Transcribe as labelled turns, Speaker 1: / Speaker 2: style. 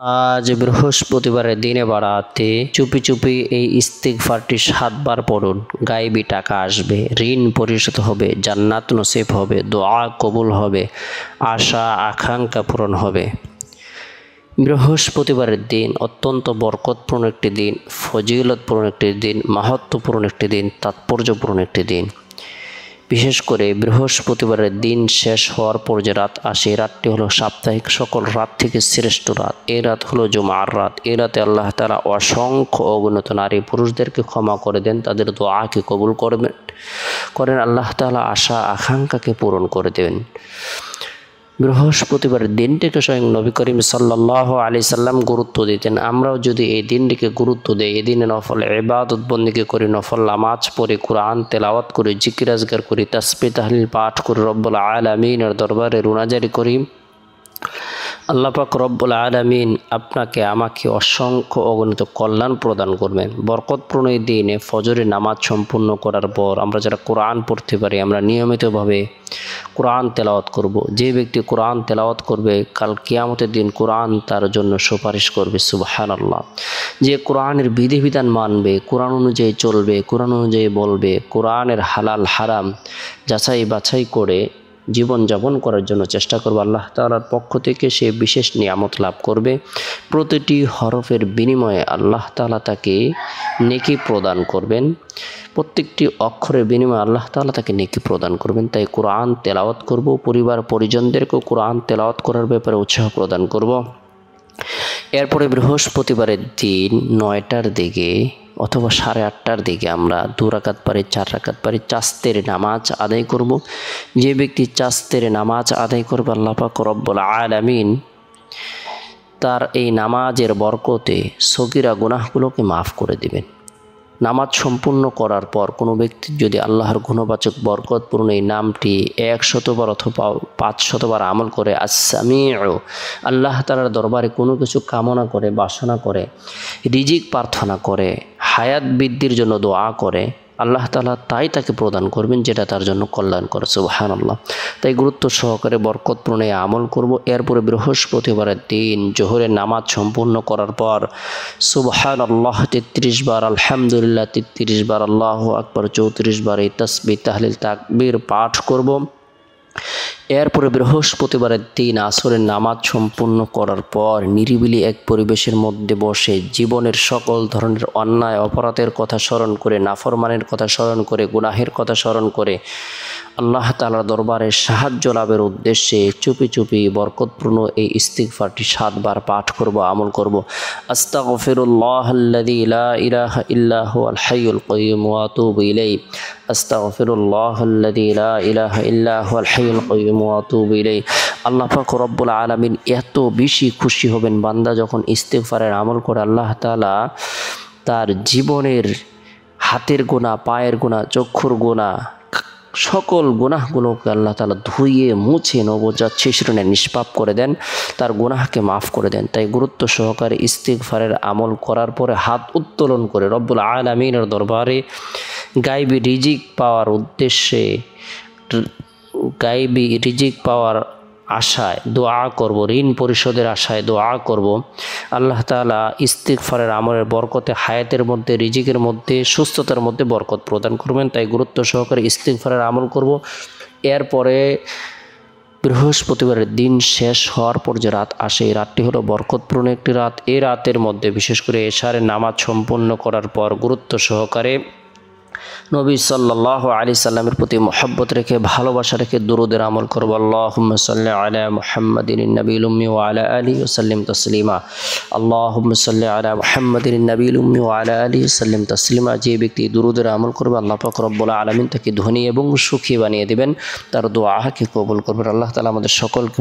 Speaker 1: আজ বৃহস্পতিবারের দিনে বাড়াতে চুপি চুপি এই ইস্তিগফারটি 7 বার পড়ুন। গায়েবী টাকা আসবে, ঋণ পরিশোধ হবে, জান্নাত নসিব হবে, দোয়া কবুল হবে, আশা আকাঙ্ক্ষা পূরণ হবে। বৃহস্পতিবারের দিন অত্যন্ত বরকতপূর্ণ একটি দিন, ফজিলতপূর্ণ একটি দিন, মাহাত্ম্যপূর্ণ একটি দিন, তাৎপর্যপূর্ণ একটি দিন। বিশেষ করে বৃহস্পতিবারের দিন শেষ হওয়ার পর যে রাত আসে, এই রাতটি হলো সাপ্তাহিক সকল রাত থেকে শ্রেষ্ঠ রাত। এই রাত হলো জুমার রাত। এই রাতে আল্লাহ তাআলা অসংখ্য অগণিত নারী পুরুষদেরকে ক্ষমা করে দেন, তাদের দোয়াকে কবুল করেন আল্লাহ তাআলা আশা আকাঙ্ক্ষাকে পূরণ করে দেন। বৃহস্পতিবারের দিনটিকে স্বয়ং নবী করিম সাল্লাল্লাহু আলাইহি সাল্লাম গুরুত্ব দিতেন। আমরাও যদি এই দিনটিকে গুরুত্ব দেই, এই দিনে নফল ইবাদত বন্দেগী করি, নফল নামাজ পড়ি, কোরআন তেলাওয়াত করি, জিকির আজকার করি, তাসবিহ তাহলিল পাঠ করি, রব্বুল আলামিনের দরবারে রুনাজারি করি, আল্লাহ পাক রব্বুল আলামিন আপনাকে আমাকে অসংখ্য অগণিত কল্যাণ প্রদান করবেন। বরকতপূর্ণ এই দিনে ফজরের নামাজ সম্পূর্ণ করার পর আমরা যারা কোরআন পড়তে পারি, আমরা নিয়মিতভাবে কোরআন তেলাওয়াত করব। যে ব্যক্তি কোরআন তেলাওয়াত করবে, কাল কিয়ামতের দিন কোরআন তার জন্য সুপারিশ করবে। সুবহানাল্লাহ। যে কোরআনের বিধিবিধান মানবে, কোরআন অনুযায়ী চলবে, কোরআন অনুযায়ী বলবে, কোরআনের হালাল হারাম যাচাই বাছাই করে জীবনযাপন করার জন্য চেষ্টা করবে, আল্লাহ তাআলার পক্ষ থেকে সে বিশেষ নিয়ামত লাভ করবে। প্রতিটি হরফের বিনিময়ে আল্লাহ তাআলা তাকে নেকি প্রদান করবেন। প্রত্যেকটি অক্ষরের বিনিময়ে আল্লাহ তাআলা তাকে নেকি প্রদান করবেন। তাই কোরআন তেলাওয়াত করব, পরিবার পরিজনদেরকেও কোরআন তেলাওয়াত করার ব্যাপারে উৎসাহ প্রদান করব। এরপরে বৃহস্পতিবারের দিন 9টার দিকে অথবা 8:30টার দিকে আমরা 2 রাকাত পারি, 4 রাকাত পারি, চাস্তের নামাজ আদায় করব। যে ব্যক্তি চাস্তের নামাজ আদায় করবে, আল্লাহ পাক রব্বুল আলামিন তার এই নামাজের বরকতে সগীরা গুনাহগুলোকে মাফ করে দিবেন। নামাজ সম্পূর্ণ করার পর কোনো ব্যক্তির যদি আল্লাহর গুণবাচক বরকতপূর্ণ এই নামটি 100 বার অথবা 500 বার আমল করে, আস-সামিউ আল্লাহ তাআলার দরবারে কোনো কিছু কামনা করে, বাসনা করে, রিজিক প্রার্থনা করে, হায়াত বৃদ্ধির জন্য দোয়া করে, আল্লাহ তাআলা তাই তাকে প্রদান করবেন যেটা তার জন্য কল্যাণকর। সুবহানাল্লাহ। তাই গুরুত্ব সহকারে বরকতপূর্ণ আমল করব। এরপরে বৃহস্পতিবারের দিন জোহরের নামাজ সম্পূর্ণ করার পর সুবহানাল্লাহ 33 বার, আলহামদুলিল্লাহ 33 বার, আল্লাহু আকবার 34 বার এই তাসবিহ তাহলিল তাকবীর পাঠ করব। এরপরে বৃহস্পতিবারের দিন আসরের নামাজ সম্পূর্ণ করার পর নিরিবিলি এক পরিবেশের মধ্যে বসে জীবনের সকল ধরনের অন্যায় অপরাধের কথা স্মরণ করে, নাফরমানের কথা স্মরণ করে, গুনাহের কথা স্মরণ করে আল্লাহ তাআলার দরবারে সাহায্য লাভের উদ্দেশ্যে চুপি চুপি বরকতপূর্ণ এই ইস্তিগফারটি 7 বার পাঠ করব, আমল করব। আস্তাগফিরুল্লাহাল্লাযী লা ইলাহা ইল্লা হুয়াল হাইয়ুল কাইয়্যুম ওয়া আতুবু ইলাইহি। আস্তাগফিরুল্লাহাল্লাযী লা ইলাহা ইল্লা হুয়াল হাইয়ুল কাইয়্যুম ওয়া আতুবু ইলাইহি। আল্লাহ পাক রব্বুল আলামিন এত বেশি খুশি হবেন বান্দা যখন ইস্তিগফারের আমল করে। আল্লাহ তাআলা তার জীবনের হাতের গোনা, পায়ের গোনা, চক্ষুর গোনা, সকল গুনাহগুলোকে আল্লাহ তাআলা ধুইয়ে মুছে নবজাত শিশুর ন্যায় নিষ্পাপ করে দেন, তার গুনাহকে মাফ করে দেন। তাই গুরুত্ব সহকারে ইস্তিগফারের আমল করার পরে হাত উত্তোলন করে রব্বুল আলামিনের দরবারে গায়বী রিজিক পাওয়ার উদ্দেশ্যে, গায়বী রিজিক পাওয়ার আশায় দোয়া করব, ঋণ পরিশোধের আশায় দোয়া করব। আল্লাহ তাআলা ইস্তিগফারের আমলের বরকতে হায়াতের মধ্যে, রিজিকের মধ্যে, সুস্থতার মধ্যে বরকত প্রদান করবেন। তাই গুরুত্ব সহকারে ইস্তিগফারের আমল করব। এরপরে বৃহস্পতিবারের দিন শেষ হওয়ার পর যে রাত আসে, এই রাতটি হলো বরকতপূর্ণ একটি রাত। এই রাতের মধ্যে বিশেষ করে এশারের নামাজ সম্পূর্ণ করার পর গুরুত্ব সহকারে নবী সাল্লাল্লাহু আলাইহি সাল্লামের প্রতি মহব্বত রেখে, ভালোবাসা রেখে দুরূদের আমল করব। আল্লাহুম্মা সাল্লি আলা মুহাম্মাদিন নবিয়্যিল উম্মি ওয়া আলা আলিহি ওয়া সাল্লিম তাসলিমা। আল্লাহুম্মা সাল্লি আলা মুহাম্মাদিন নবিয়্যিল উম্মি ওয়া আলা আলিহি ওয়া সাল্লিম তাসলিমা। যে ব্যক্তি দুরূদের আমল করবে, আল্লাহ পাক রব্বুল আলামিন তাকে ধনী এবং সুখী বানিয়ে দিবেন, তার দোয়াকে কবুল করবেন। আল্লাহ তাআলা আমাদের সকলকে